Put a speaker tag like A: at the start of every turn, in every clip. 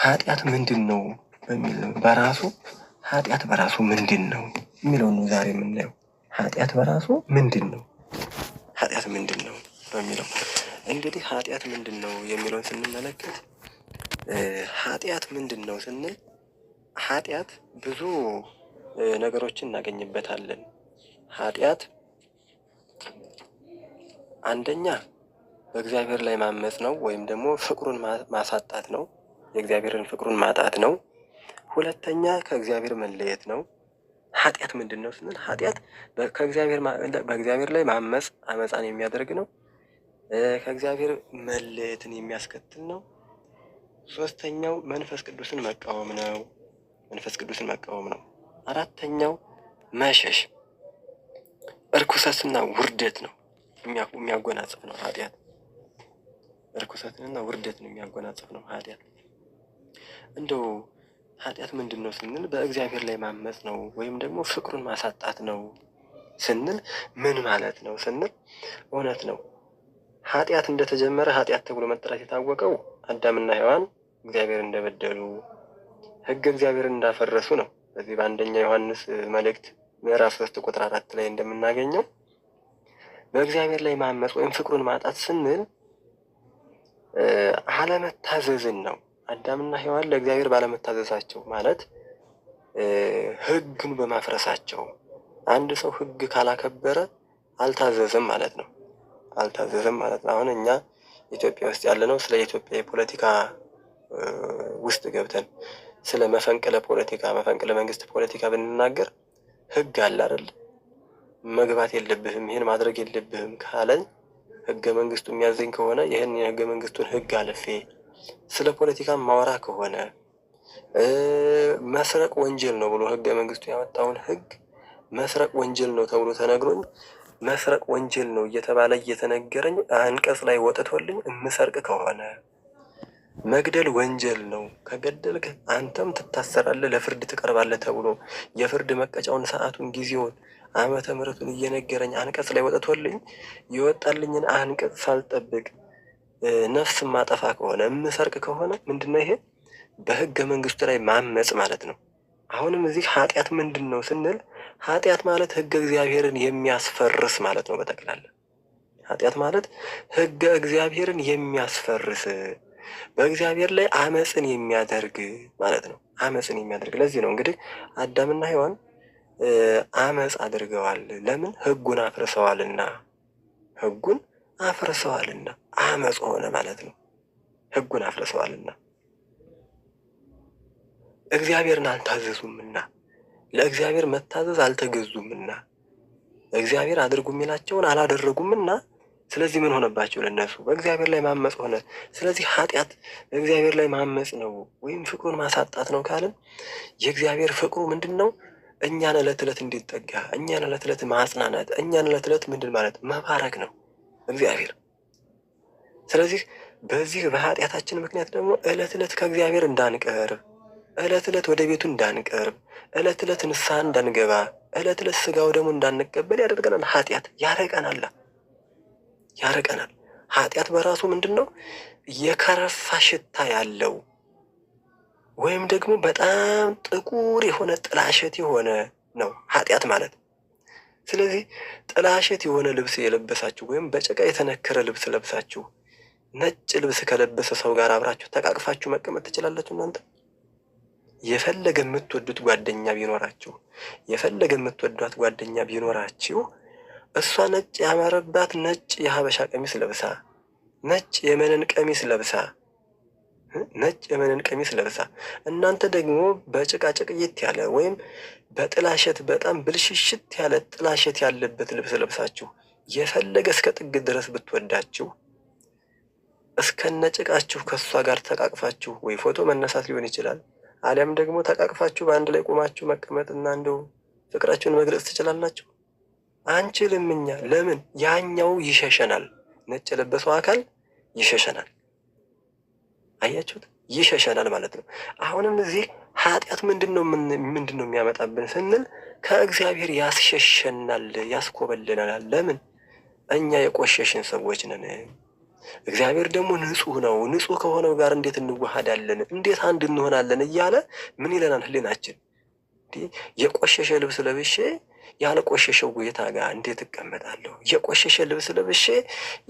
A: ኃጢአት ምንድን ነው በሚል በራሱ ኃጢአት በራሱ ምንድን ነው የሚለውን ነው ዛሬ የምናየው። ኃጢአት በራሱ ምንድን ነው? ኃጢአት ምንድን ነው በሚለው እንግዲህ ኃጢአት ምንድን ነው የሚለውን ስንመለከት ኃጢአት ምንድን ነው ስንል ኃጢአት ብዙ ነገሮችን እናገኝበታለን። ኃጢአት አንደኛ በእግዚአብሔር ላይ ማመጽ ነው፣ ወይም ደግሞ ፍቅሩን ማሳጣት ነው። የእግዚአብሔርን ፍቅሩን ማጣት ነው። ሁለተኛ ከእግዚአብሔር መለየት ነው። ኃጢአት ምንድን ነው ስንል ኃጢአት በእግዚአብሔር ላይ ማመጽ አመፃን የሚያደርግ ነው። ከእግዚአብሔር መለየትን የሚያስከትል ነው። ሶስተኛው መንፈስ ቅዱስን መቃወም ነው። መንፈስ ቅዱስን መቃወም ነው። አራተኛው መሸሽ እርኩሰትና ውርደት ነው የሚያጎናጽፍ ነው ኃጢአት። እርኩሰትንና ውርደትን የሚያጎናጽፍ ነው ኃጢአት። እንደው ኃጢአት ምንድን ነው ስንል በእግዚአብሔር ላይ ማመጽ ነው ወይም ደግሞ ፍቅሩን ማሳጣት ነው ስንል ምን ማለት ነው ስንል እውነት ነው። ኃጢአት እንደተጀመረ ኃጢአት ተብሎ መጠራት የታወቀው አዳምና ሔዋን እግዚአብሔር እንደበደሉ ሕግ እግዚአብሔርን እንዳፈረሱ ነው። በዚህ በአንደኛ ዮሐንስ መልእክት ምዕራፍ 3 ቁጥር 4 ላይ እንደምናገኘው በእግዚአብሔር ላይ ማመጽ ወይም ፍቅሩን ማጣት ስንል አለመታዘዝን ነው። አዳምና ሔዋን ለእግዚአብሔር ባለመታዘዛቸው ማለት ሕግን በማፍረሳቸው። አንድ ሰው ሕግ ካላከበረ አልታዘዘም ማለት ነው። አልታዘዘም ማለት ነው። አሁን እኛ ኢትዮጵያ ውስጥ ያለነው ስለ ኢትዮጵያ የፖለቲካ ውስጥ ገብተን ስለ መፈንቅለ መንግስት ፖለቲካ ብንናገር ሕግ አለ አይደል? መግባት የለብህም ይህን ማድረግ የለብህም ካለን ሕገ መንግስቱ የሚያዘኝ ከሆነ ይህን የሕገ መንግስቱን ሕግ አልፌ ስለ ፖለቲካ ማወራ ከሆነ መስረቅ ወንጀል ነው ብሎ ሕገ መንግስቱ ያወጣውን ሕግ መስረቅ ወንጀል ነው ተብሎ ተነግሮኝ መስረቅ ወንጀል ነው እየተባለ እየተነገረኝ አንቀጽ ላይ ወጥቶልኝ እምሰርቅ ከሆነ መግደል ወንጀል ነው፣ ከገደልክ አንተም ትታሰራለህ፣ ለፍርድ ትቀርባለህ ተብሎ የፍርድ መቀጫውን፣ ሰዓቱን፣ ጊዜውን፣ ዓመተ ምሕረቱን እየነገረኝ አንቀጽ ላይ ወጥቶልኝ የወጣልኝን አንቀጽ ሳልጠብቅ ነፍስ ማጠፋ ከሆነ እምሰርቅ ከሆነ ምንድነው ይሄ? በሕገ መንግስቱ ላይ ማመጽ ማለት ነው። አሁንም እዚህ ኃጢአት ምንድን ነው ስንል ኃጢአት ማለት ሕገ እግዚአብሔርን የሚያስፈርስ ማለት ነው። በጠቅላላ ኃጢአት ማለት ሕገ እግዚአብሔርን የሚያስፈርስ በእግዚአብሔር ላይ አመፅን የሚያደርግ ማለት ነው። አመፅን የሚያደርግ ለዚህ ነው እንግዲህ አዳምና ሔዋን አመፅ አድርገዋል። ለምን? ሕጉን አፍርሰዋልና። ሕጉን አፍርሰዋልና አመፅ ሆነ ማለት ነው። ሕጉን አፍርሰዋልና እግዚአብሔርን አልታዘዙምና፣ ለእግዚአብሔር መታዘዝ አልተገዙምና፣ እግዚአብሔር አድርጉ የሚላቸውን አላደረጉምና፣ ስለዚህ ምን ሆነባቸው? ለነሱ በእግዚአብሔር ላይ ማመፅ ሆነ። ስለዚህ ኃጢአት በእግዚአብሔር ላይ ማመፅ ነው ወይም ፍቅሩን ማሳጣት ነው ካልን የእግዚአብሔር ፍቅሩ ምንድን ነው? እኛን ዕለት ዕለት እንዲጠጋ፣ እኛን ዕለት ዕለት ማጽናናት፣ እኛን ዕለት ዕለት ምንድን ማለት መባረክ ነው እግዚአብሔር። ስለዚህ በዚህ በኃጢአታችን ምክንያት ደግሞ ዕለት ዕለት ከእግዚአብሔር እንዳንቀርብ፣ ዕለት ዕለት ወደ ቤቱ እንዳንቀርብ፣ ዕለት ዕለት ንስሐ እንዳንገባ፣ ዕለት ዕለት ስጋው ደግሞ እንዳንቀበል ያደርገናል። ኃጢአት ያርቀናል። ኃጢአት በራሱ ምንድን ነው? የከረፋ ሽታ ያለው ወይም ደግሞ በጣም ጥቁር የሆነ ጥላሸት የሆነ ነው ኃጢአት ማለት። ስለዚህ ጥላሸት የሆነ ልብስ የለበሳችሁ ወይም በጭቃ የተነከረ ልብስ ለብሳችሁ ነጭ ልብስ ከለበሰ ሰው ጋር አብራችሁ ተቃቅፋችሁ መቀመጥ ትችላላችሁ? እናንተ የፈለገ የምትወዱት ጓደኛ ቢኖራችሁ፣ የፈለገ የምትወዷት ጓደኛ ቢኖራችሁ እሷ ነጭ ያማረባት ነጭ የሀበሻ ቀሚስ ለብሳ፣ ነጭ የመነን ቀሚስ ለብሳ እናንተ ደግሞ በጭቃ ጭቅይት ያለ ወይም በጥላሸት በጣም ብልሽሽት ያለ ጥላሸት ያለበት ልብስ ለብሳችሁ የፈለገ እስከ ጥግ ድረስ ብትወዳችሁ እስከነጭቃችሁ ከእሷ ጋር ተቃቅፋችሁ ወይ ፎቶ መነሳት ሊሆን ይችላል፣ አሊያም ደግሞ ተቃቅፋችሁ በአንድ ላይ ቆማችሁ መቀመጥና እንደው ፍቅራችሁን መግለጽ ትችላላችሁ? አንችልም እኛ። ለምን? ያኛው ይሸሸናል። ነጭ የለበሰው አካል ይሸሸናል። አያችሁት? ይሸሸናል ማለት ነው። አሁንም እዚህ ኃጢአት ምንድን ነው የሚያመጣብን ስንል ከእግዚአብሔር ያስሸሸናል፣ ያስኮበልናል። ለምን? እኛ የቆሸሽን ሰዎች ነን። እግዚአብሔር ደግሞ ንጹሕ ነው። ንጹሕ ከሆነው ጋር እንዴት እንዋሃዳለን? እንዴት አንድ እንሆናለን? እያለ ምን ይለናል ህሊናችን? የቆሸሸ ልብስ ለብሼ ያልቆሸሸው ጌታ ጋር እንዴት እቀመጣለሁ? የቆሸሸ ልብስ ለብሼ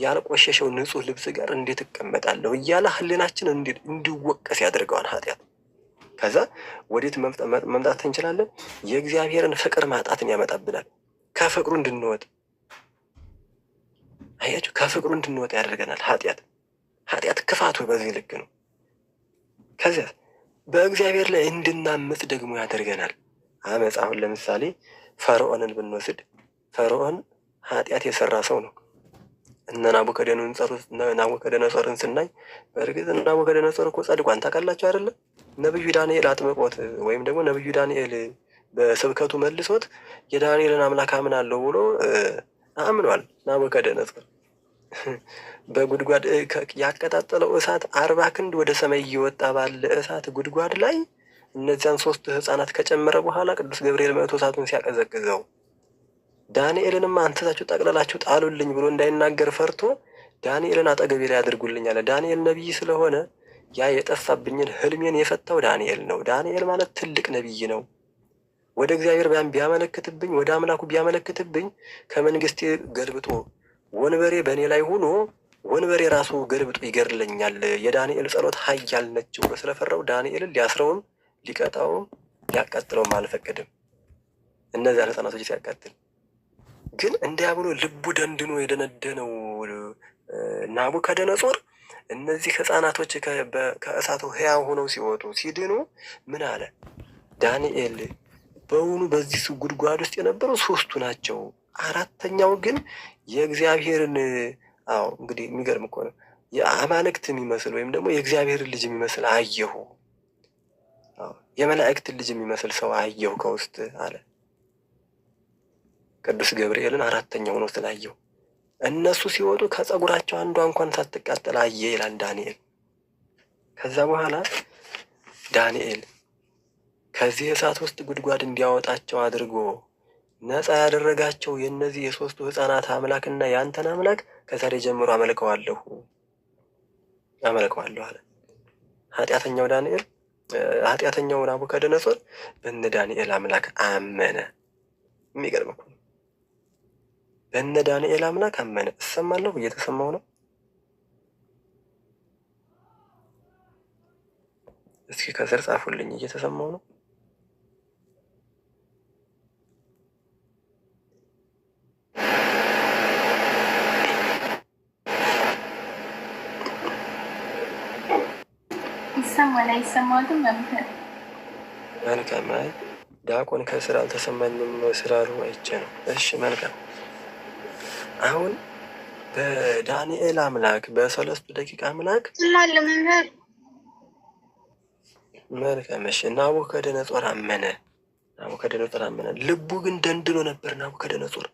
A: ያልቆሸሸው ንጹሕ ልብስ ጋር እንዴት እቀመጣለሁ? እያለ ህሊናችን እንዲወቀስ ያደርገዋል ኃጢአት። ከዛ ወዴት መምጣት እንችላለን? የእግዚአብሔርን ፍቅር ማጣትን ያመጣብናል። ከፍቅሩ እንድንወጥ አያችሁ፣ ከፍቅሩ እንድንወጥ ያደርገናል ኃጢአት ክፋቱ በዚህ ልክ ነው። ከዚያ በእግዚአብሔር ላይ እንድናምፅ ደግሞ ያደርገናል አመፅ። አሁን ለምሳሌ ፈርዖንን ብንወስድ ፈርዖን ኃጢአት የሰራ ሰው ነው። እነ ናቡከደነጾርን ስናይ በእርግጥ ናቡከደነጾር እኮ ጸድቋን ታውቃላችሁ አይደለም? ነብዩ ዳንኤል አጥምቆት ወይም ደግሞ ነብዩ ዳንኤል በስብከቱ መልሶት የዳንኤልን አምላክ አምናለሁ ብሎ አምኗል። ናቡከደነጾር በጉድጓድ ያቀጣጠለው እሳት 40 ክንድ ወደ ሰማይ እየወጣ ባለ እሳት ጉድጓድ ላይ እነዚያን 3 ህፃናት ከጨመረ በኋላ ቅዱስ ገብርኤል መጥቶ እሳቱን ሲያቀዘቅዘው ዳንኤልንም አንተታችሁ ጠቅለላችሁ ጣሉልኝ ብሎ እንዳይናገር ፈርቶ ዳንኤልን አጠገቤ ላይ አድርጉልኝ አለ። ዳንኤል ነቢይ ስለሆነ ያ የጠፋብኝን ህልሜን የፈታው ዳንኤል ነው። ዳንኤል ማለት ትልቅ ነቢይ ነው። ወደ እግዚአብሔር ቢያመለክትብኝ፣ ወደ አምላኩ ቢያመለክትብኝ ከመንግስቴ ገልብጦ ወንበሬ በእኔ ላይ ሆኖ ወንበሬ ራሱ ገልብጦ ይገድለኛል። የዳንኤል ጸሎት ኃያል ነች ብሎ ስለፈራው ዳንኤልን ሊያስረውም ሊቀጣውም ሊያቃጥለውም አልፈቀድም። እነዚያን ህፃናቶች ሲያቃጥል ግን እንዲያ ብሎ ልቡ ደንድኖ የደነደነው ናቡከደነጾር እነዚህ ህፃናቶች ከእሳቱ ህያው ሆነው ሲወጡ ሲድኑ ምን አለ? ዳንኤል በውኑ በዚህ ጉድጓድ ውስጥ የነበሩ 3ቱ ናቸው፣ 4ተኛው ግን የእግዚአብሔርን እንግዲህ የሚገርም እኮ ነው። የአማልክት የሚመስል ወይም ደግሞ የእግዚአብሔርን ልጅ የሚመስል አየሁ፣ የመላእክትን ልጅ የሚመስል ሰው አየሁ ከውስጥ አለ። ቅዱስ ገብርኤልን 4ተኛው ነው ስላየው እነሱ ሲወጡ ከጸጉራቸው አንዷ እንኳን ሳትቃጠል አየ ይላል ዳንኤል። ከዛ በኋላ ዳንኤል ከዚህ እሳት ውስጥ ጉድጓድ እንዲያወጣቸው አድርጎ ነፃ ያደረጋቸው የእነዚህ የ3ቱ ህፃናት አምላክና የአንተን አምላክ ከዛሬ ጀምሮ አመልከዋለሁ አለ። ኃጢአተኛው ናቡከደነጾር በእነ ዳንኤል አምላክ አመነ። የሚገርም እኮ ነው። በእነ ዳንኤል አምላክ አመነ። እሰማለሁ እየተሰማው ነው። እስኪ ከስር ጻፉልኝ፣ እየተሰማው ነው።
B: ይሰማል አይሰማትም?
A: መልካም። አይ ዲያቆን ከስር አልተሰማኝም ስላሉ አይቼ ነው። እሺ መልካም። አሁን በዳንኤል አምላክ በ3 ደቂቃ አምላክ መልካም። እሺ ናቡከደነጾር አመነ። ልቡ ግን ደንድኖ ነበር። ናቡከደነጾር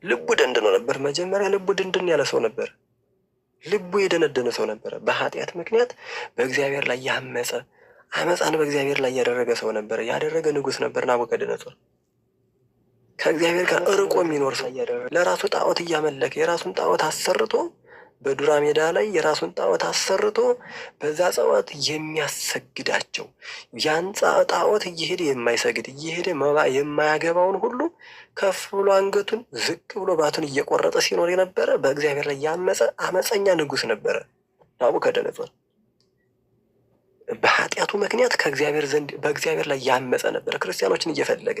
A: ልቡ ደንድኖ ነበር። መጀመሪያ ልቡ ድንድን ያለ ሰው ነበር። ልቡ የደነደነ ሰው ነበረ። በኃጢአት ምክንያት በእግዚአብሔር ላይ ያመፀ አመፃን በእግዚአብሔር ላይ ያደረገ ሰው ነበረ። ያደረገ ንጉሥ ነበር ናቡከደነጾር። ከእግዚአብሔር ጋር እርቆ የሚኖር ሰው ለራሱ ጣዖት እያመለከ የራሱን ጣዖት አሰርቶ በዱራ ሜዳ ላይ የራሱን ጣዖት አሰርቶ በዛ ጣዖት የሚያሰግዳቸው ያን ጣዖት እየሄደ የማይሰግድ እየሄደ መባ የማያገባውን ሁሉ ከፍ ብሎ አንገቱን ዝቅ ብሎ ባቱን እየቆረጠ ሲኖር የነበረ በእግዚአብሔር ላይ ያመፀ አመፀኛ ንጉሥ ነበረ ናቡከደነጾር። በኃጢአቱ ምክንያት ከእግዚአብሔር ዘንድ በእግዚአብሔር ላይ ያመፀ ነበረ። ክርስቲያኖችን እየፈለገ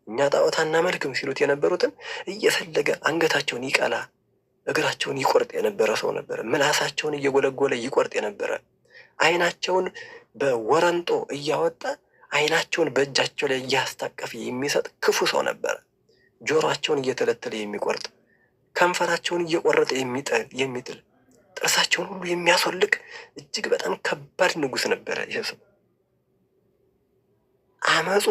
A: እኛ ጣዖት አናመልክም ሲሉት የነበሩትን እየፈለገ አንገታቸውን ይቀላ እግራቸውን ይቆርጥ የነበረ ሰው ነበረ። ምላሳቸውን እየጎለጎለ ይቆርጥ የነበረ፣ ዓይናቸውን በወረንጦ እያወጣ ዓይናቸውን በእጃቸው ላይ እያስታቀፍ የሚሰጥ ክፉ ሰው ነበረ። ጆሮአቸውን እየተለተለ የሚቆርጥ፣ ከንፈራቸውን እየቆረጠ የሚጥል፣ ጥርሳቸውን ሁሉ የሚያስወልቅ እጅግ በጣም ከባድ ንጉሥ ነበረ ይህ ሰው። አመፁ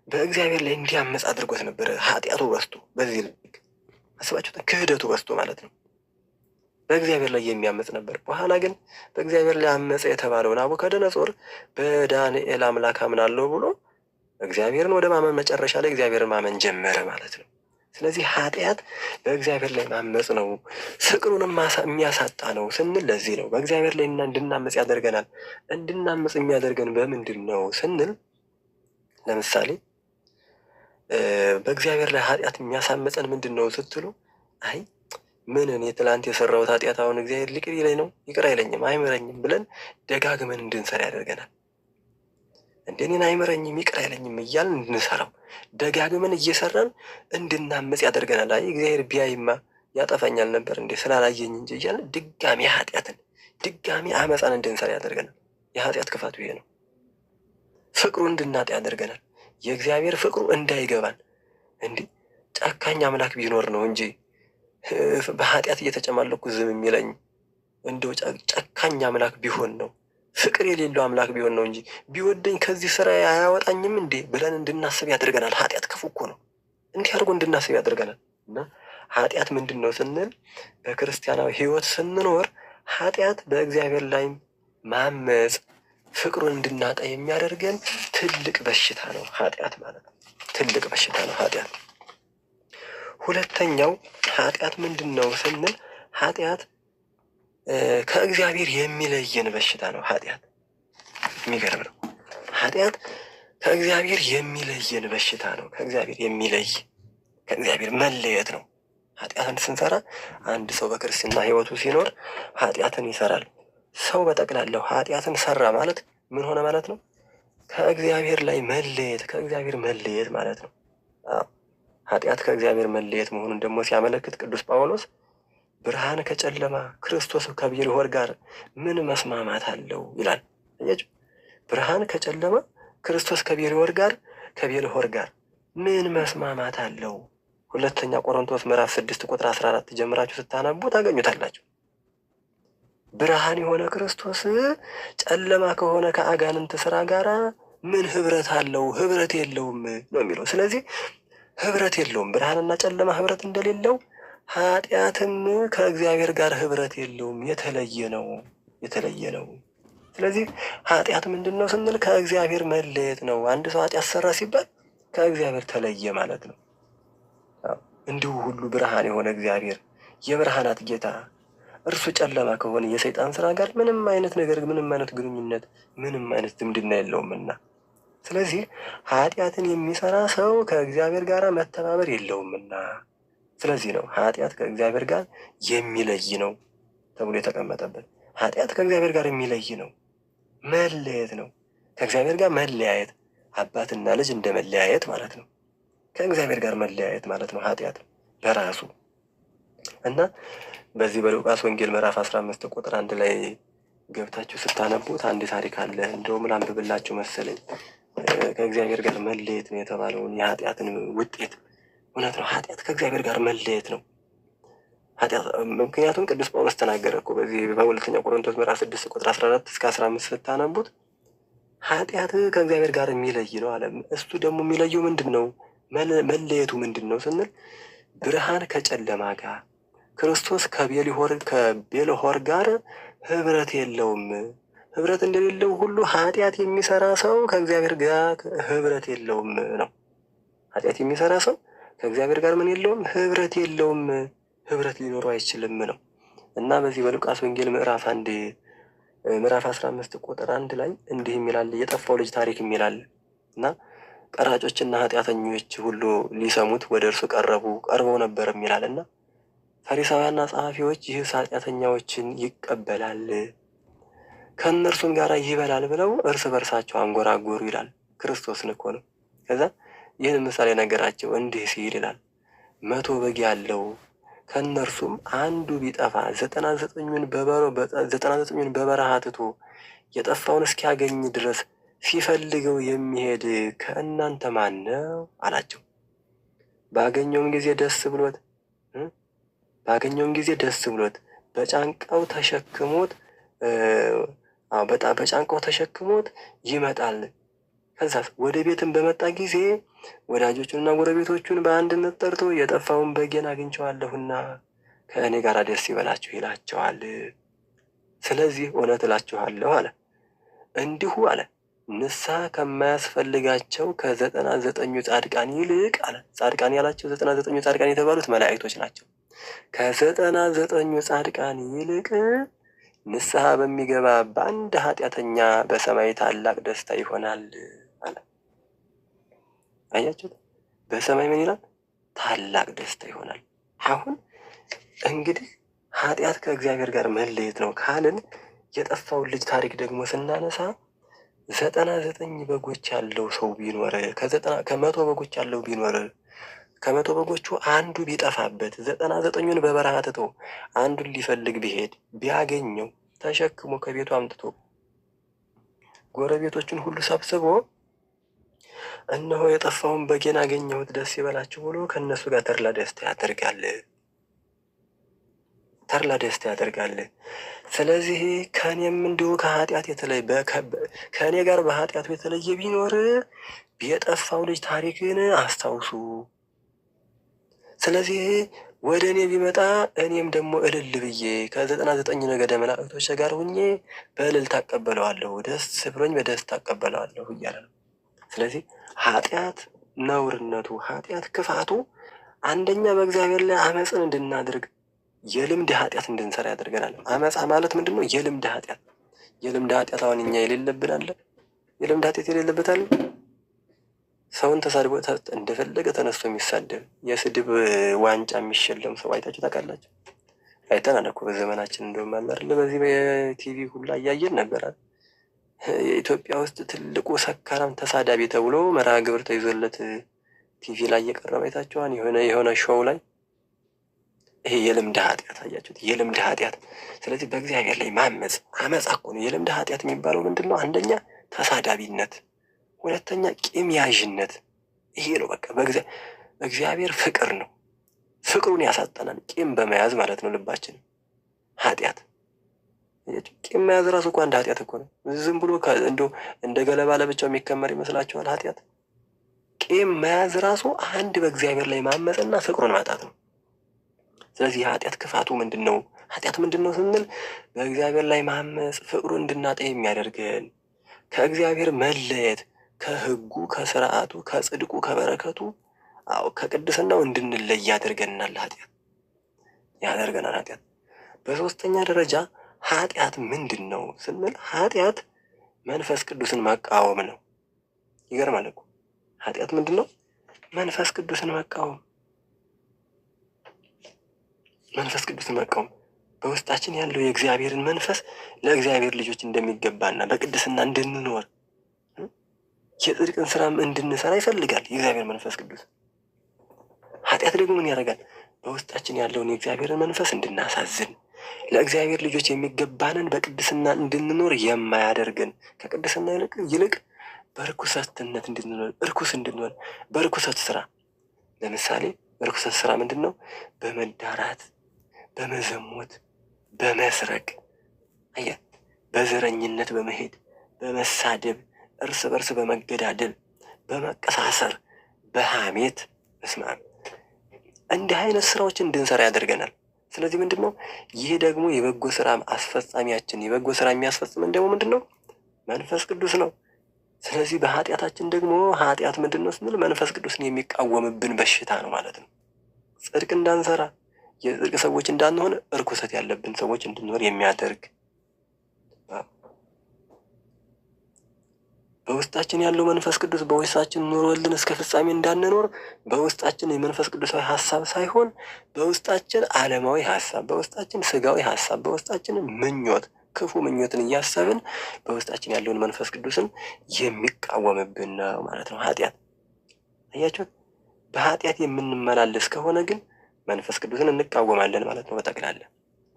A: በእግዚአብሔር ላይ እንዲያመፅ አድርጎት ነበረ። ኃጢአቱ በዝቶ በዚህ ልክ አስባችሁት፣ ክህደቱ በዝቶ ማለት ነው። በእግዚአብሔር ላይ የሚያመፅ ነበር። በኋላ ግን በእግዚአብሔር ላይ አመፀ የተባለው ናቡከደነጾር በዳንኤል አምላክ አምናለሁ ብሎ እግዚአብሔርን ወደ ማመን መጨረሻ ላይ እግዚአብሔርን ማመን ጀመረ ማለት ነው። ስለዚህ ኃጢአት በእግዚአብሔር ላይ ማመፅ ነው፣ ፍቅሩንም የሚያሳጣ ነው ስንል ለዚህ ነው። በእግዚአብሔር ላይ እንድናመፅ ያደርገናል። እንድናመፅ የሚያደርገን በምንድን ነው ስንል ለምሳሌ በእግዚአብሔር ላይ ኃጢአት የሚያሳመፀን ምንድን ነው ስትሉ፣ አይ ምን እኔ ትላንት የሰራሁት ኃጢአት አሁን እግዚአብሔር ይቅር ይለኝ ነው ይቅር አይለኝም አይምረኝም ብለን ደጋግመን እንድንሰራ ያደርገናል። እንደኔን አይምረኝም ይቅር አይለኝም እያልን እንድንሰራው ደጋግመን እየሰራን እንድናመፅ ያደርገናል። አይ እግዚአብሔር ቢያይማ ያጠፋኛል ነበር እንዴ ስላላየኝ እንጂ እያልን ድጋሚ ኃጢአትን ድጋሚ አመፃን እንድንሰራ ያደርገናል። የኃጢአት ክፋቱ ይሄ ነው። ፍቅሩ እንድናጣ ያደርገናል። የእግዚአብሔር ፍቅሩ እንዳይገባን እንዲህ ጨካኝ አምላክ ቢኖር ነው እንጂ በኃጢአት እየተጨማለኩ ዝም የሚለኝ እንደው ጨካኝ አምላክ ቢሆን ነው፣ ፍቅር የሌለው አምላክ ቢሆን ነው እንጂ ቢወደኝ ከዚህ ስራ አያወጣኝም እንዴ ብለን እንድናስብ ያደርገናል። ኃጢአት ክፉ እኮ ነው። እንዲህ አድርጎ እንድናስብ ያደርገናል። እና ኃጢአት ምንድን ነው ስንል በክርስቲያናዊ ሕይወት ስንኖር ኃጢአት በእግዚአብሔር ላይ ማመፅ ፍቅሩን እንድናጣ የሚያደርገን ትልቅ በሽታ ነው ኃጢአት ማለት ነው። ትልቅ በሽታ ነው ኃጢአት። ሁለተኛው ኃጢአት ምንድን ነው ስንል ኃጢአት ከእግዚአብሔር የሚለየን በሽታ ነው። ኃጢአት የሚገርም ነው። ኃጢአት ከእግዚአብሔር የሚለየን በሽታ ነው። ከእግዚአብሔር የሚለይ ከእግዚአብሔር መለየት ነው። ኃጢአትን ስንሰራ አንድ ሰው በክርስትና ሕይወቱ ሲኖር ኃጢአትን ይሰራል። ሰው በጠቅላላው ኃጢአትን ሰራ ማለት ምን ሆነ ማለት ነው? ከእግዚአብሔር ላይ መለየት፣ ከእግዚአብሔር መለየት ማለት ነው። ኃጢአት ከእግዚአብሔር መለየት መሆኑን ደግሞ ሲያመለክት ቅዱስ ጳውሎስ ብርሃን ከጨለማ ክርስቶስ ከብርሃን ጋር ምን መስማማት አለው ይላል። አያችሁ፣ ብርሃን ከጨለማ ክርስቶስ ከብርሃን ጋር ምን መስማማት አለው? ሁለተኛ ቆሮንቶስ ምዕራፍ 6 ቁጥር 14 ጀምራችሁ ስታነቡ ታገኙታላችሁ። ብርሃን የሆነ ክርስቶስ ጨለማ ከሆነ ከአጋንንት ስራ ጋር ምን ህብረት አለው? ህብረት የለውም ነው የሚለው። ስለዚህ ህብረት የለውም። ብርሃንና ጨለማ ህብረት እንደሌለው ኃጢአትም ከእግዚአብሔር ጋር ህብረት የለውም። የተለየ ነው። ስለዚህ ኃጢአት ምንድን ነው ስንል ከእግዚአብሔር መለየት ነው። አንድ ሰው ኃጢአት ሰራ ሲባል ከእግዚአብሔር ተለየ ማለት ነው። እንዲሁ ሁሉ ብርሃን የሆነ እግዚአብሔር የብርሃናት ጌታ እርሱ ጨለማ ከሆነ የሰይጣን ስራ ጋር ምንም አይነት ግንኙነት ምንም አይነት ዝምድና የለውምና፣ ስለዚህ ኃጢአትን የሚሰራ ሰው ከእግዚአብሔር ጋር መተባበር የለውምና፣ ስለዚህ ነው ኃጢአት ከእግዚአብሔር ጋር የሚለይ ነው ተብሎ የተቀመጠበት። ኃጢአት ከእግዚአብሔር ጋር የሚለይ ነው፣ መለየት ነው። ከእግዚአብሔር ጋር መለያየት፣ አባትና ልጅ እንደ መለያየት ማለት ነው። ከእግዚአብሔር ጋር መለያየት ማለት ነው ኃጢአት በራሱ እና በዚህ በሉቃስ ወንጌል ምዕራፍ 15 ቁጥር 1 ላይ ገብታችሁ ስታነቡት አንድ ታሪክ አለ። እንደውም ላንብብላችሁ መሰለኝ። ከእግዚአብሔር ጋር መለየት ነው የተባለውን የኃጢአትን ውጤት። እውነት ነው፣ ኃጢአት ከእግዚአብሔር ጋር መለየት ነው። ምክንያቱም ቅዱስ ጳውሎስ ተናገረ እኮ በዚህ በሁለተኛ ቆሮንቶስ ምዕራፍ 6 ቁጥር 14 እስከ 15 ስታነቡት ኃጢአት ከእግዚአብሔር ጋር የሚለይ ነው አለ። እሱ ደግሞ የሚለየው ምንድን ነው? መለየቱ ምንድን ነው ስንል ብርሃን ከጨለማ ጋር ክርስቶስ ከቤልሆር ጋር ህብረት የለውም። ህብረት እንደሌለው ሁሉ ኃጢአት የሚሰራ ሰው ከእግዚአብሔር ጋር ህብረት የለውም ነው። ኃጢአት የሚሰራ ሰው ከእግዚአብሔር ጋር ምን የለውም? ህብረት የለውም። ህብረት ሊኖረው አይችልም ነው እና በዚህ በሉቃስ ወንጌል ምዕራፍ 15 ቁጥር 1 ላይ እንዲህ የሚላል የጠፋው ልጅ ታሪክ የሚላል እና ቀራጮችና ኃጢአተኞች ሁሉ ሊሰሙት ወደ እርሱ ቀርበው ነበር የሚላል እና ፈሪሳውያንና ጸሐፊዎች ይህ ኃጢአተኛዎችን ይቀበላል ከእነርሱም ጋር ይበላል ብለው እርስ በርሳቸው አንጎራጎሩ ይላል። ክርስቶስን እኮ ነው። ከዛ ይህን ምሳሌ ነገራቸው እንዲህ ሲል ይላል 100 በግ ያለው ከእነርሱም አንዱ ቢጠፋ 99ኙን በበረሃ ትቶ የጠፋውን እስኪያገኝ ድረስ ሲፈልገው የሚሄድ ከእናንተ ማን ነው አላቸው። ባገኘውም ጊዜ ደስ ብሎት በጫንቃው ተሸክሞት ይመጣል። ከዛ ወደ ቤትም በመጣ ጊዜ ወዳጆቹንና ጎረቤቶቹን በአንድነት ጠርቶ የጠፋውን በጌን አግኝቼዋለሁና ከእኔ ጋር ደስ ይበላችሁ ይላቸዋል። ስለዚህ እውነት እላችኋለሁ አለ እንዲሁ አለ ንስሐ ከማያስፈልጋቸው ከ99 ጻድቃን ይልቅ አለ። ጻድቃን ያላቸው 99 ጻድቃን የተባሉት መላእክቶች ናቸው። ከ99 ጻድቃን ይልቅ ንስሐ በሚገባ በአንድ ኃጢአተኛ በሰማይ ታላቅ ደስታ ይሆናል አለ። አያችሁት? በሰማይ ምን ይላል? ታላቅ ደስታ ይሆናል። አሁን እንግዲህ ኃጢአት ከእግዚአብሔር ጋር መለየት ነው ካልን የጠፋውን ልጅ ታሪክ ደግሞ ስናነሳ 99 በጎች ያለው ሰው ቢኖር ከ100 በጎች ያለው ቢኖር ከ100 በጎቹ አንዱ ቢጠፋበት 99ኙን በበረሃ ትቶ አንዱን ሊፈልግ ቢሄድ ቢያገኘው ተሸክሞ ከቤቱ አምጥቶ ጎረቤቶቹን ሁሉ ሰብስቦ እነሆ የጠፋውን በጌን አገኘሁት ደስ ይበላችሁ ብሎ ከእነሱ ጋር ተድላ ደስታ ያደርጋል። ተድላ ደስታ ያደርጋል። ስለዚህ ከእኔም እንዲሁ ከኃጢአት የተለየ ከእኔ ጋር በኃጢአቱ የተለየ ቢኖር የጠፋው ልጅ ታሪክን አስታውሱ። ስለዚህ ወደ እኔ ቢመጣ እኔም ደግሞ እልል ብዬ ከ99 ነገደ መላእክቶች ጋር ሁኜ በእልልታ አቀበለዋለሁ፣ ደስ ብሎኝ በደስታ አቀበለዋለሁ እያለ ነው። ስለዚህ ኃጢአት ነውርነቱ፣ ኃጢአት ክፋቱ አንደኛ በእግዚአብሔር ላይ አመፅን እንድናደርግ የልምድ ኃጢአት እንድንሰራ ያደርገናል። አመፃ ማለት ምንድን ነው? የልምድ ኃጢአት። የልምድ ኃጢአት አሁን እኛ የሌለብን አለ? የልምድ ኃጢአት የሌለበት አለ? ሰውን ተሳድቦ እንደፈለገ ተነስቶ የሚሳደብ የስድብ ዋንጫ የሚሸለም ሰው አይታችሁ ታውቃላችሁ? አይተናል እኮ በዘመናችን። እንደውም አለ አይደለ? በዚህ በቲቪ ሁላ እያየን ነበራል። የኢትዮጵያ ውስጥ ትልቁ ሰካራም ተሳዳቢ ተብሎ መርሃ ግብር ተይዞለት ቲቪ ላይ እየቀረበ አይታችኋል? የሆነ ሾው ላይ ይሄ የልምድ ኃጢአት አያችሁት? የልምድ ኃጢአት። ስለዚህ በእግዚአብሔር ላይ ማመፅ አመፃ እኮ ነው። የልምድ ኃጢአት የሚባለው ምንድን ነው? አንደኛ ተሳዳቢነት፣ ሁለተኛ ቂም ያዥነት። ይሄ ነው በቃ። እግዚአብሔር ፍቅር ነው። ፍቅሩን ያሳጠናል ቂም በመያዝ ማለት ነው። ልባችን ኃጢአት። ቂም መያዝ ራሱ እኮ አንድ ኃጢአት እኮ ነው። ዝም ብሎ እንደ ገለባ ለብቻው የሚከመር ይመስላችኋል? ኃጢአት ቂም መያዝ ራሱ አንድ በእግዚአብሔር ላይ ማመፅና ፍቅሩን ማጣት ነው። ስለዚህ የኃጢአት ክፋቱ ምንድን ነው? ኃጢአት ምንድን ነው ስንል በእግዚአብሔር ላይ ማመፅ፣ ፍቅሩን እንድናጣ የሚያደርገን ከእግዚአብሔር መለየት፣ ከሕጉ ከስርዓቱ ከጽድቁ ከበረከቱ ከቅድስናው እንድንለይ ያደርገናል። ኃጢአት ያደርገናል ኃጢአት። በሶስተኛ ደረጃ ኃጢአት ምንድን ነው ስንል ኃጢአት መንፈስ ቅዱስን መቃወም ነው። ይገርማል እኮ ኃጢአት ምንድን ነው? መንፈስ ቅዱስን መቃወም። መንፈስ ቅዱስን መቃወም በውስጣችን ያለው የእግዚአብሔርን መንፈስ ለእግዚአብሔር ልጆች እንደሚገባና በቅድስና እንድንኖር የጽድቅን ስራም እንድንሰራ ይፈልጋል የእግዚአብሔር መንፈስ ቅዱስ። ኃጢአት ደግሞ ምን ያደርጋል? በውስጣችን ያለውን የእግዚአብሔርን መንፈስ እንድናሳዝን፣ ለእግዚአብሔር ልጆች የሚገባንን በቅድስና እንድንኖር የማያደርገን፣ ከቅድስና ይልቅ በርኩሰትነት እንድንኖር፣ እርኩስ እንድንሆን በርኩሰት ስራ። ለምሳሌ በርኩሰት ስራ ምንድን ነው? በመዳራት፣ በመዘሞት፣ በመስረቅ፣ በዘረኝነት በመሄድ፣ በመሳደብ፣ እርስ በርስ በመገዳደል፣ በመቀሳሰር፣ በሐሜት መስማት፣ እንዲህ አይነት ስራዎችን እንድንሰራ ያደርገናል። ስለዚህ ምንድን ነው? ይህ ደግሞ የበጎ ስራ አስፈጻሚያችን፣ የበጎ ስራ የሚያስፈጽመን ደግሞ ምንድን ነው? መንፈስ ቅዱስ ነው። ስለዚህ በኃጢአታችን ደግሞ ኃጢአት ምንድን ነው ስንል መንፈስ ቅዱስን የሚቃወምብን በሽታ ነው ማለት ነው። ጽድቅ እንዳንሰራ፣ የጽድቅ ሰዎች እንዳንሆን፣ እርኩሰት ያለብን ሰዎች እንድንኖር የሚያደርግ በውስጣችን ያለው መንፈስ ቅዱስ በውስጣችን ኑሮልን እስከ ፍጻሜ እንዳንኖር በውስጣችን የመንፈስ ቅዱሳዊ ሀሳብ ሳይሆን በውስጣችን ዓለማዊ ሀሳብ፣ በውስጣችን ስጋዊ ሀሳብ፣ በውስጣችን ምኞት፣ ክፉ ምኞትን እያሰብን በውስጣችን ያለውን መንፈስ ቅዱስን የሚቃወምብን ነው ማለት ነው ኃጢአት። አያችሁት? በኃጢአት የምንመላለስ ከሆነ ግን መንፈስ ቅዱስን እንቃወማለን ማለት ነው። በጠቅላላ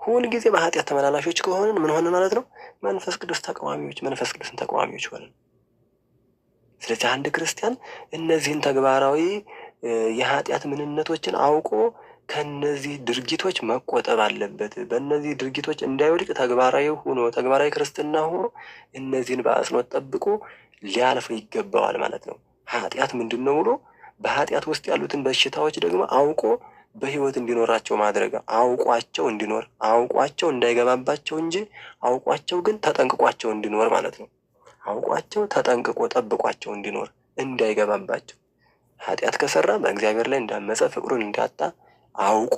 A: ሁል ጊዜ በኃጢአት ተመላላሾች ከሆንን ምን ሆነ ማለት ነው? መንፈስ ቅዱስ ተቃዋሚዎች፣ መንፈስ ቅዱስን ተቃዋሚዎች ሆንን። ስለዚህ አንድ ክርስቲያን እነዚህን ተግባራዊ የኃጢአት ምንነቶችን አውቆ ከነዚህ ድርጊቶች መቆጠብ አለበት። በእነዚህ ድርጊቶች እንዳይወድቅ ተግባራዊ ክርስትና ሆኖ እነዚህን በአጽንኦት ጠብቆ ሊያልፍ ይገባዋል ማለት ነው። ኃጢአት ምንድን ነው ብሎ በኃጢአት ውስጥ ያሉትን በሽታዎች ደግሞ አውቆ በህይወት እንዲኖራቸው ማድረግ፣ አውቋቸው እንዲኖር፣ አውቋቸው እንዳይገባባቸው እንጂ አውቋቸው ግን ተጠንቅቋቸው እንዲኖር ማለት ነው። አውቋቸው ተጠንቅቆ ጠብቋቸው እንዲኖር እንዳይገባባቸው ኃጢአት ከሰራ በእግዚአብሔር ላይ እንዳመፀ ፍቅሩን እንዳጣ አውቆ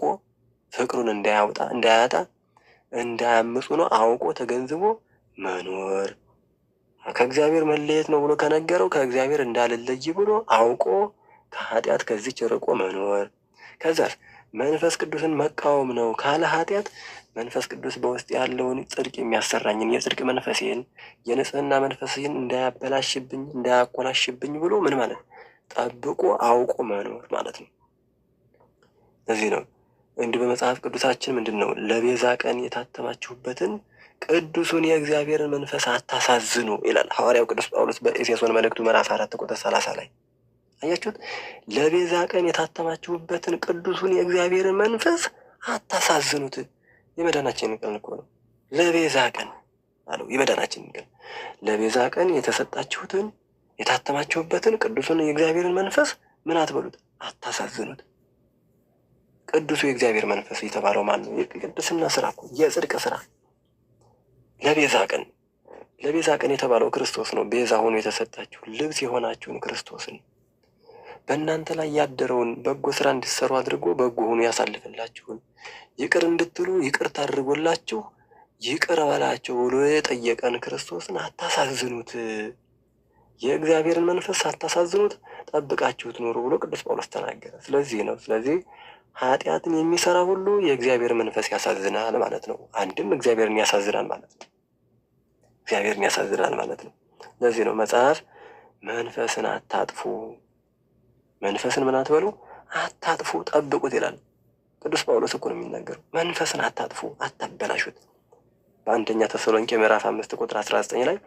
A: ፍቅሩን እንዳያጣ እንዳያምፁ ነው አውቆ ተገንዝቦ መኖር። ከእግዚአብሔር መለየት ነው ብሎ ከነገረው ከእግዚአብሔር እንዳልለይ ብሎ አውቆ ከኃጢአት ከዚች ርቆ መኖር። ከዛ መንፈስ ቅዱስን መቃወም ነው ካለ ኃጢአት መንፈስ ቅዱስ በውስጥ ያለውን ጽድቅ የሚያሰራኝን የጽድቅ መንፈሴን የንጽህና መንፈሴን እንዳያበላሽብኝ እንዳያኮላሽብኝ ብሎ ምን ማለት ጠብቆ አውቆ መኖር ማለት ነው። ለዚህ ነው እንዲህ በመጽሐፍ ቅዱሳችን ምንድን ነው ለቤዛ ቀን የታተማችሁበትን ቅዱሱን የእግዚአብሔርን መንፈስ አታሳዝኑ ይላል ሐዋርያው ቅዱስ ጳውሎስ በኤፌሶን መልእክቱ ምዕራፍ 4 ቁጥር 30 ላይ አያችሁት። ለቤዛ ቀን የታተማችሁበትን ቅዱሱን የእግዚአብሔርን መንፈስ አታሳዝኑት። የመዳናችንን ቀን እኮ ነው ለቤዛ ቀን አለው። የመዳናችንን ቀን ለቤዛ ቀን የተሰጣችሁትን የታተማችሁበትን ቅዱሱን የእግዚአብሔርን መንፈስ ምን አትበሉት፣ አታሳዝኑት። ቅዱሱ የእግዚአብሔር መንፈስ የተባለው ማን ነው? የቅድስና ስራ እኮ የጽድቅ ስራ። ለቤዛ ቀን የተባለው ክርስቶስ ነው። ቤዛ ሆኖ የተሰጣችሁ ልብስ የሆናችሁን ክርስቶስን በእናንተ ላይ ያደረውን በጎ ስራ እንዲሰሩ አድርጎ በጎ ሆኖ ያሳልፍላችሁን ይቅር እንድትሉ ይቅርታ አድርጎላችሁ ይቅር በላቸው ብሎ የጠየቀን ክርስቶስን አታሳዝኑት። የእግዚአብሔርን መንፈስ አታሳዝኑት፣ ጠብቃችሁት ኑሩ ብሎ ቅዱስ ጳውሎስ ተናገረ። ስለዚህ ኃጢአትን የሚሰራ ሁሉ የእግዚአብሔር መንፈስ ያሳዝናል ማለት ነው። አንድም እግዚአብሔርን ያሳዝናል ማለት ነው። ለዚህ ነው መጽሐፍ መንፈስን አታጥፉ፣ መንፈስን ምን አትበሉ አታጥፉ፣ ጠብቁት ይላል። ቅዱስ ጳውሎስ እኮ ነው የሚናገረው። መንፈስን አታጥፉ፣ አታበላሹት። በአንደኛ ተሰሎንቄ ምዕራፍ 5 ቁጥር 19 ላይ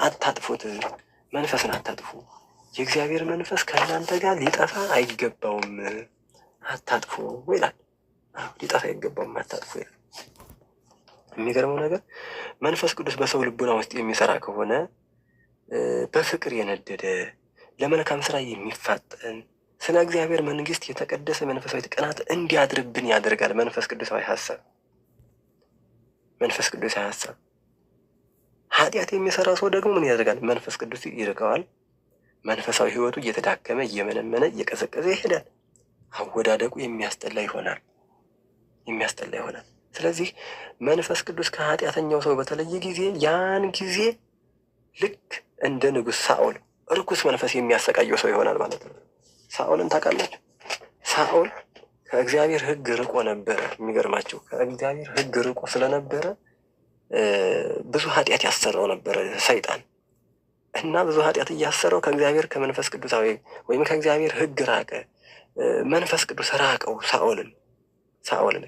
A: አታጥፉት፣ መንፈስን አታጥፉ፣ የእግዚአብሔር መንፈስ ከእናንተ ጋር ሊጠፋ አይገባውም፣ አታጥፉ ይላል። ሊጠፋ አይገባውም፣ አታጥፉ ይላል። የሚገርመው ነገር መንፈስ ቅዱስ በሰው ልቡና ውስጥ የሚሰራ ከሆነ በፍቅር የነደደ ለመልካም ስራ የሚፋጠን ስለ እግዚአብሔር መንግስት የተቀደሰ መንፈሳዊ ቅናት እንዲያድርብን ያደርጋል። መንፈስ ቅዱሳዊ ሀሳብ ኃጢአት የሚሰራ ሰው ደግሞ ምን ያደርጋል? መንፈስ ቅዱስ ይርቀዋል። መንፈሳዊ ህይወቱ እየተዳከመ እየመነመነ እየቀዘቀዘ ይሄዳል። አወዳደቁ የሚያስጠላ ይሆናል። ስለዚህ መንፈስ ቅዱስ ከኃጢአተኛው ሰው በተለየ ጊዜ ያን ጊዜ ልክ እንደ ንጉሥ ሳኦል ርኩስ መንፈስ የሚያሰቃየው ሰው ይሆናል ማለት ነው። ሳኦልን ታውቃላችሁ? ሳኦል ከእግዚአብሔር ሕግ ርቆ ነበረ። የሚገርማቸው ከእግዚአብሔር ሕግ ርቆ ስለነበረ ብዙ ኃጢአት ያሰራው ነበረ ሰይጣን እና ብዙ ኃጢአት እያሰራው ከእግዚአብሔር ከመንፈስ ቅዱሳዊ ወይም ከእግዚአብሔር ሕግ ራቀ። መንፈስ ቅዱስ ራቀው ሳኦልን።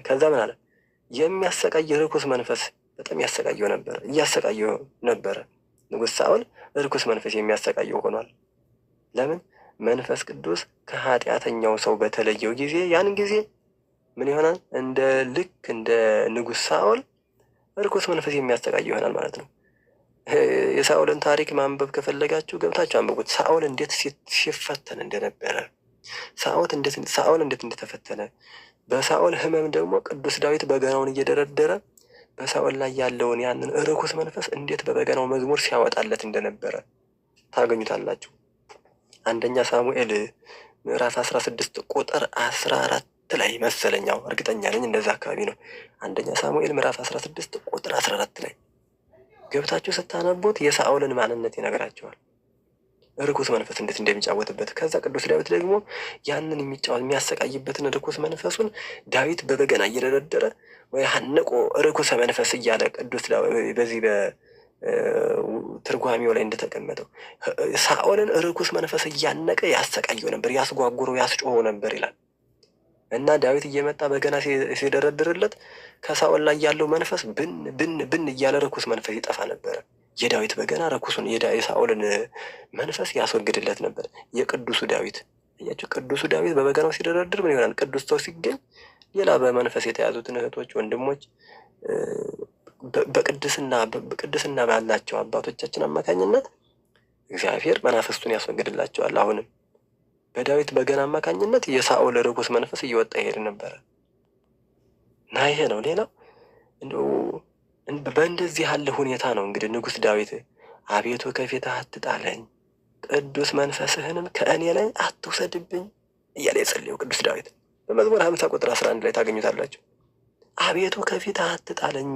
A: ከዛ ምን አለ? የሚያሰቃይ ርኩስ መንፈስ በጣም እያሰቃየው ነበረ። ንጉሥ ሳኦል ርኩስ መንፈስ የሚያሰቃየው ሆኗል። ለምን? መንፈስ ቅዱስ ከኃጢአተኛው ሰው በተለየው ጊዜ ያን ጊዜ ምን ይሆናል? ልክ እንደ ንጉሥ ሳኦል ርኩስ መንፈስ የሚያሰቃየው ይሆናል ማለት ነው። የሳኦልን ታሪክ ማንበብ ከፈለጋችሁ ገብታችሁ አንብቡት። ሳኦል እንዴት ሲፈተን እንደነበረ፣ ሳኦል እንዴት እንደተፈተነ፣ በሳኦል ሕመም ደግሞ ቅዱስ ዳዊት በገናውን እየደረደረ በሳኦል ላይ ያለውን ያንን ርኩስ መንፈስ እንዴት በበገናው መዝሙር ሲያወጣለት እንደነበረ ታገኙታላችሁ። አንደኛ ሳሙኤል ምዕራፍ 16 ቁጥር 14 ላይ መሰለኛው፣ እርግጠኛ ነኝ እንደዛ አካባቢ ነው። አንደኛ ሳሙኤል ምዕራፍ 16 ቁጥር 14 ላይ ገብታችሁ ስታነቡት የሳኦልን ማንነት ይነግራቸዋል። ርኩስ መንፈስ እንዴት እንደሚጫወትበት። ከዛ ቅዱስ ዳዊት ደግሞ ያንን የሚያሰቃይበትን ርኩስ መንፈሱን ዳዊት በበገና እየደረደረ ወይ ሀንቆ ርኩሰ መንፈስ እያለ ቅዱስ በዚህ በትርጓሜው ላይ እንደተቀመጠው ሳኦልን ርኩስ መንፈስ እያነቀ ያሰቃየው ነበር፣ ያስጓጉረው፣ ያስጮኸው ነበር ይላል። እና ዳዊት እየመጣ በገና ሲደረድርለት ከሳኦል ላይ ያለው መንፈስ ብን ብን ብን እያለ ርኩስ መንፈስ ይጠፋ ነበረ። የዳዊት በገና ርኩሱን የሳኦልን መንፈስ ያስወግድለት ነበር። የቅዱሱ ዳዊት እያቸው ቅዱሱ ዳዊት በበገናው ሲደረድር ምን ይሆናል? ቅዱስ ሰው ሲገኝ ሌላ በመንፈስ የተያዙትን እህቶች፣ ወንድሞች በቅድስና ባላቸው አባቶቻችን አማካኝነት እግዚአብሔር መናፍስቱን ያስወግድላቸዋል። አሁንም በዳዊት በገና አማካኝነት የሳኦል ርኩስ መንፈስ እየወጣ ይሄድ ነበረ እና ይሄ ነው። ሌላው እንደው በእንደዚህ ያለ ሁኔታ ነው እንግዲህ ንጉሥ ዳዊት አቤቱ ከፊትህ አትጣለኝ፣ ቅዱስ መንፈስህንም ከእኔ ላይ አትውሰድብኝ እያለ የጸለየው ቅዱስ ዳዊት በመዝሙር 50 ቁጥር 11 ላይ ታገኙታላችሁ። አቤቱ ከፊትህ አትጣለኝ፣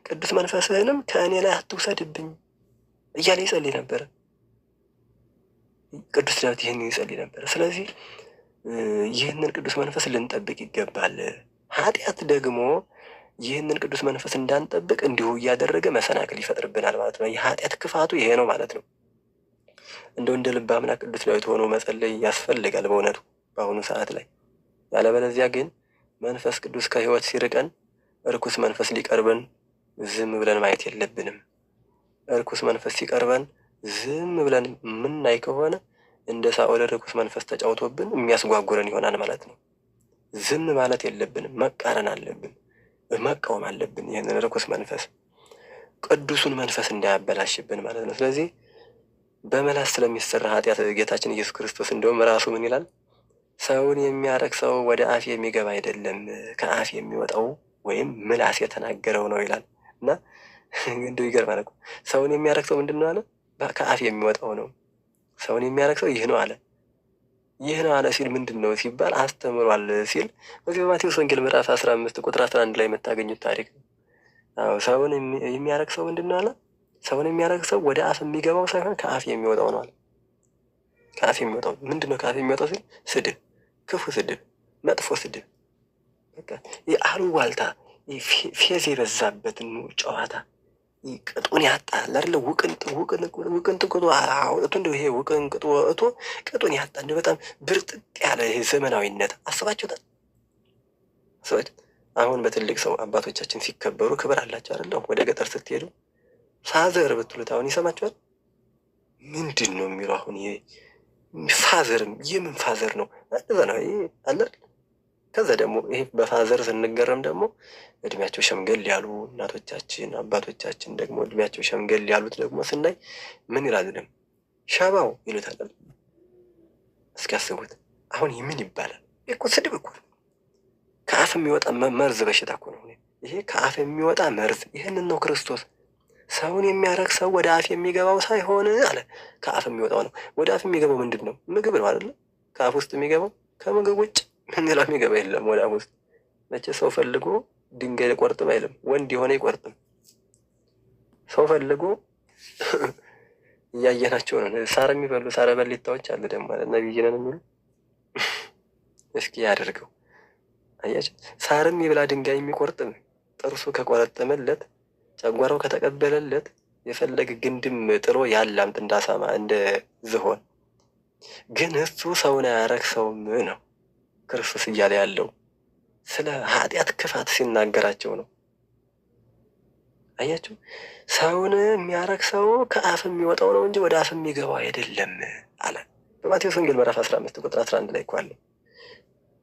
A: ቅዱስ መንፈስህንም ከእኔ ላይ አትውሰድብኝ እያለ ይጸልይ ነበረ። ቅዱስ ዳዊት ይህን ይጸልይ ነበረ። ስለዚህ ይህንን ቅዱስ መንፈስ ልንጠብቅ ይገባል። ኃጢአት ደግሞ ይህንን ቅዱስ መንፈስ እንዳንጠብቅ እንዲሁ እያደረገ መሰናክል ይፈጥርብናል ማለት ነው። የኃጢአት ክፋቱ ይሄ ነው ማለት ነው። እንደ ልበ አምላክ ቅዱስ ዳዊት ሆኖ መጸለይ ያስፈልጋል በእውነቱ በአሁኑ ሰዓት ላይ። ያለበለዚያ ግን መንፈስ ቅዱስ ከሕይወት ሲርቀን እርኩስ መንፈስ ሊቀርበን ዝም ብለን ማየት የለብንም። እርኩስ መንፈስ ሲቀርበን ዝም ብለን የምናይ ከሆነ እንደ ሳኦል ርኩስ መንፈስ ተጫውቶብን የሚያስጓጉረን ይሆናል ማለት ነው። ዝም ማለት የለብንም፣ መቃረን አለብን፣ መቃወም አለብን። ይህንን ርኩስ መንፈስ ቅዱሱን መንፈስ እንዳያበላሽብን ማለት ነው። ስለዚህ በመላስ ስለሚሰራ ኃጢአት ጌታችን ኢየሱስ ክርስቶስ እንደውም ራሱ ምን ይላል? ሰውን የሚያረክሰው ወደ አፍ የሚገባ አይደለም፣ ከአፍ የሚወጣው ወይም ምላስ የተናገረው ነው ይላል። እና እንደው ይገርማል እኮ ሰውን የሚያረክሰው ምንድን ነው አለ? ከአፍ የሚወጣው ነው። ሰውን የሚያረክሰው ይህ ነው አለ። ይህ ነው አለ ሲል ምንድን ነው ሲባል አስተምሯል ሲል በዚህ በማቴዎስ ወንጌል ምዕራፍ 15 ቁጥር 11 ላይ የምታገኙት ታሪክ ነው። ሰውን የሚያረክሰው ምንድን ነው አለ? ሰውን የሚያረክሰው ወደ አፍ የሚገባው ሳይሆን ከአፍ የሚወጣው ነው አለ። ከአፍ የሚወጣው ምንድን ነው? ከአፍ የሚወጣው ሲል ስድብ፣ ክፉ ስድብ፣ መጥፎ ስድብ፣ በቃ አሉባልታ፣ ፌዝ የበዛበትን ጨዋታ፣ ቅጡን ያጣ አይደለ? ውቅንጥቅጡ አውጥቶ እንደው ይሄ ውቅንቅጡ ወጥቶ ቅጡን ያጣ እንደው በጣም ብርጥጥ ያለ ይሄ ዘመናዊነት አስባችሁታል? አሁን በትልቅ ሰው አባቶቻችን ሲከበሩ ክብር አላቸው አይደለ? ወደ ገጠር ስትሄዱ ፋዘር ብትሉት አሁን ይሰማችኋል? ምንድን ነው የሚለው? አሁን ይሄ ፋዘርም የምን ፋዘር ነው? እንደዛ ነው ይሄ አለ። ከዛ ደግሞ ይሄ በፋዘር ስንገረም ደግሞ እድሜያቸው ሸምገል ያሉ እናቶቻችን አባቶቻችን ደግሞ እድሜያቸው ሸምገል ያሉት ደግሞ ስናይ ምን ይላሉ? ደግሞ ሸባው ይሉታል። እስኪ ያስቡት። አሁን ይህ ምን ይባላል? እኮ ስድብ እኮ ነው። ከአፍ የሚወጣ መርዝ በሽታ እኮ ነው ይሄ። ከአፍ የሚወጣ መርዝ። ይህንን ነው ክርስቶስ ሰውን የሚያረክሰው ወደ አፍ የሚገባው ሳይሆን አለ ከአፍ የሚወጣው ነው። ወደ አፍ የሚገባው ምንድን ነው? ምግብ ነው አይደለ? ከአፍ ውስጥ የሚገባው ከምግብ ውጭ ምን ሌላ የሚገባ የለም ወደ አፍ ውስጥ። መቼ ሰው ፈልጎ ድንጋይ ቆርጥም አይልም፣ ወንድ የሆነ ይቆርጥም። ሰው ፈልጎ እያየናቸው ነው። ሳር የሚበሉ ሳረ በሊታዎች አሉ ደግሞ ማለት ነቢይ ነን የሚሉ እስኪ ያደርገው አያቸው። ሳርም ይብላ ድንጋይ የሚቆርጥም ጥርሱ ከቆረጠመለት ጨጓራው ከተቀበለለት የፈለገ ግንድም ጥሎ ያላምጥ እንዳሳማ እንደ ዝሆን። ግን እሱ ሰውን አያረክሰውም ነው ክርስቶስ እያለ ያለው። ስለ ኃጢአት ክፋት ሲናገራቸው ነው። አያችሁ፣ ሰውን የሚያረክሰው ከአፍ የሚወጣው ነው እንጂ ወደ አፍ የሚገባው አይደለም አለ በማቴዎስ ወንጌል ምዕራፍ 15 ቁጥር 11 ላይ እኮ አለ።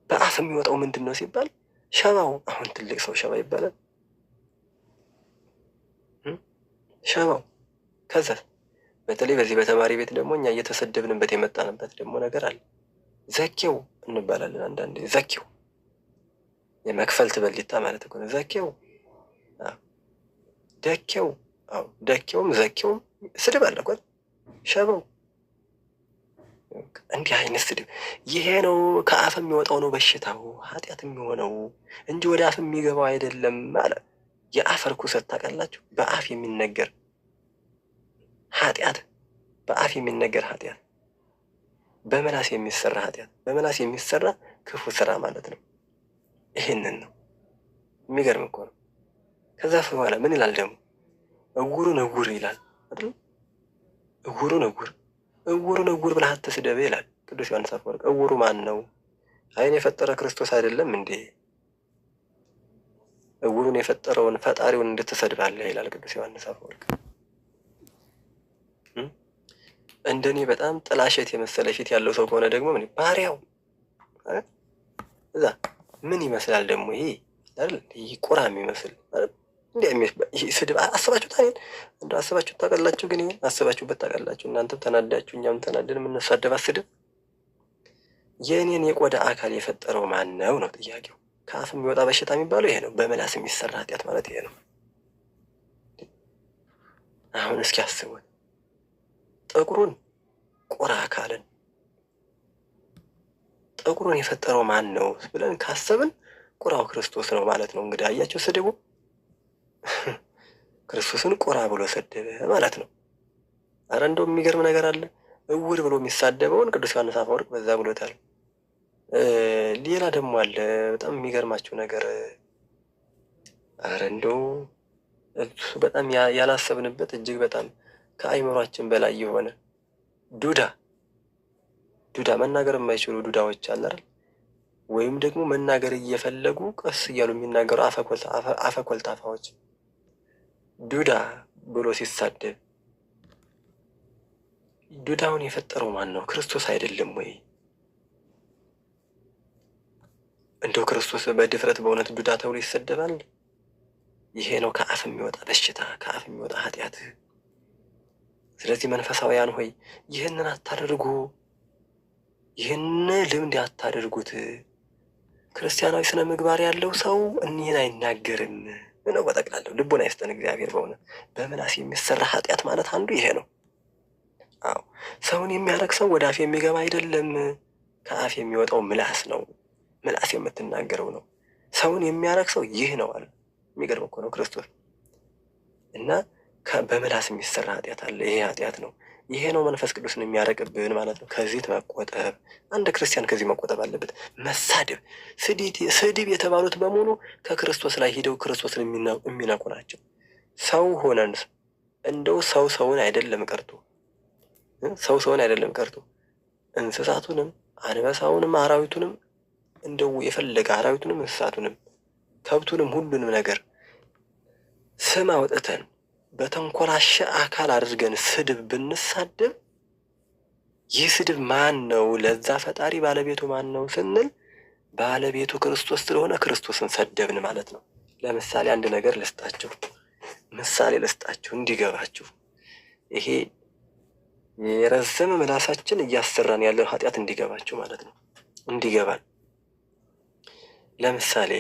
A: በአፍ የሚወጣው ምንድን ነው ሲባል ሸባው። አሁን ትልቅ ሰው ሸባ ይባላል። ሸባው። ከዛ በተለይ በዚህ በተማሪ ቤት ደግሞ እኛ እየተሰደብንበት የመጣንበት ደግሞ ነገር አለ። ዘኬው እንባላለን አንዳንዴ። ዘኬው የመክፈልት በሊታ ማለት እኮ ነው። ዘኬው፣ ደኬው። አዎ ደኬውም ዘኬውም ስድብ አለ እኮ። ሸባው፣ እንዲህ አይነት ስድብ ይሄ ነው ከአፍ የሚወጣው ነው በሽታው ኃጢአት የሚሆነው እንጂ ወደ አፍ የሚገባው አይደለም አለ። የአፍ ርኩሰት ታውቃላችሁ? በአፍ የሚነገር ኃጢአት፣ በአፍ የሚነገር ኃጢአት፣ በመላስ የሚሰራ ኃጢአት፣ በመላስ የሚሰራ ክፉ ስራ ማለት ነው። ይሄንን ነው። የሚገርም እኮ ነው። ከዛ በኋላ ምን ይላል ደግሞ? እውሩን እውር ይላል አይደል? እውሩን እውር፣ እውሩን እውር ብለህ አትስደብ ይላል ቅዱስ ዮሐንስ አፈወርቅ። እውሩ ማን ነው? ዓይን የፈጠረ ክርስቶስ አይደለም እንዴ? እውሩን የፈጠረውን ፈጣሪውን እንድትሰድባለህ ይላል ቅዱስ ዮሐንስ አፈወርቅ። እንደኔ በጣም ጥላሸት የመሰለ ፊት ያለው ሰው ከሆነ ደግሞ ምን ባሪያው እዛ ምን ይመስላል ደግሞ ይሄ አይደል? ይሄ ቁራ የሚመስል እንዴ ስድብ አስባችሁት አይደል? እንደው አስባችሁት ታውቃላችሁ? ግን ይሄ አስባችሁበት ታውቃላችሁ? እናንተም ተናዳችሁ እኛም ተናደን የምንሳደብ ስድብ። የእኔን የቆዳ አካል የፈጠረው ማን ነው ነው ጥያቄው። ከአፍ የሚወጣ በሽታ የሚባለው ይሄ ነው። በመላስ የሚሰራ ኃጢአት ማለት ይሄ ነው። አሁን እስኪ አስቡት። ጥቁሩን ቁራ አካልን ጥቁሩን የፈጠረው ማን ነው ብለን ካሰብን ቁራው ክርስቶስ ነው ማለት ነው። እንግዲህ አያቸው ስድቡ ክርስቶስን ቁራ ብሎ ሰደበ ማለት ነው። አረ እንደው የሚገርም ነገር አለ። እውር ብሎ የሚሳደበውን ቅዱስ ዮሐንስ አፈወርቅ በዛ ብሎታል። ሌላ ደግሞ አለ በጣም የሚገርማቸው ነገር። አረ እንደው በጣም ያላሰብንበት እጅግ በጣም ከአይምሯችን በላይ የሆነ ዱዳ መናገር የማይችሉ ዱዳዎች አለ አይደል? ወይም ደግሞ መናገር እየፈለጉ ቀስ እያሉ የሚናገሩ አፈኮልታፋዎች ዱዳ ብሎ ሲሳደብ ዱዳውን የፈጠረው ማን ነው? ክርስቶስ አይደለም ወይ? እንደው ክርስቶስ በድፍረት በእውነት ዱዳ ተብሎ ይሰደባል? ይሄ ነው ከአፍ የሚወጣ በሽታ፣ ከአፍ የሚወጣ ኃጢአት። ስለዚህ መንፈሳውያን ሆይ ይህንን አታደርጉ፣ ይህን ልምድ አታደርጉት። ክርስቲያናዊ ስነ ምግባር ያለው ሰው እኒህን አይናገርም ነው በጠቅላላው። ልቡን አይስጠን እግዚአብሔር። በእውነት በምላስ የሚሰራ ኃጢአት ማለት አንዱ ይሄ ነው። አዎ ሰውን የሚያረግ ሰው ወደ አፍ የሚገባ አይደለም፣ ከአፍ የሚወጣው ምላስ ነው። ምላስ የምትናገረው ነው። ሰውን የሚያረግ ሰው ይህ ነው አለ። የሚገርም እኮ ነው ክርስቶስ። እና በምላስ የሚሰራ ኃጢአት አለ። ይሄ ኃጢአት ነው። ይሄ ነው መንፈስ ቅዱስን የሚያረቅብን ማለት ነው። ከዚህ መቆጠብ፣ አንድ ክርስቲያን ከዚህ መቆጠብ አለበት። መሳደብ፣ ስድብ የተባሉት በሙሉ ከክርስቶስ ላይ ሂደው ክርስቶስን የሚነቁ ናቸው። ሰው ሆነን እንደው ሰውን አይደለም ቀርቶ እንስሳቱንም አንበሳውንም አራዊቱንም እንደው የፈለገ አራዊቱንም እንስሳቱንም ከብቱንም ሁሉንም ነገር ስም አውጥተን በተንኮላሸ አካል አድርገን ስድብ ብንሳደብ ይህ ስድብ ማን ነው? ለዛ ፈጣሪ ባለቤቱ ማን ነው ስንል ባለቤቱ ክርስቶስ ስለሆነ ክርስቶስን ሰደብን ማለት ነው። ለምሳሌ አንድ ነገር ምሳሌ ልስጣችሁ እንዲገባችሁ። ይሄ የረዘመ ምላሳችን እያሰራን ያለው ኃጢአት እንዲገባችሁ ማለት ነው። እንዲገባን ለምሳሌ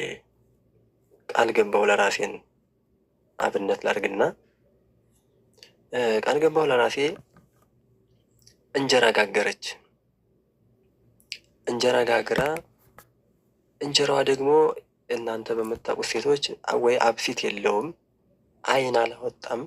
A: ቃል ገባው ለራሴን አብነት ላድርግና ቃል ገባው ለራሴ እንጀራ ጋገረች። እንጀራ ጋግራ እንጀራዋ ደግሞ እናንተ በምታውቁት ሴቶች ወይ አብሲት የለውም፣ አይን አላወጣም፣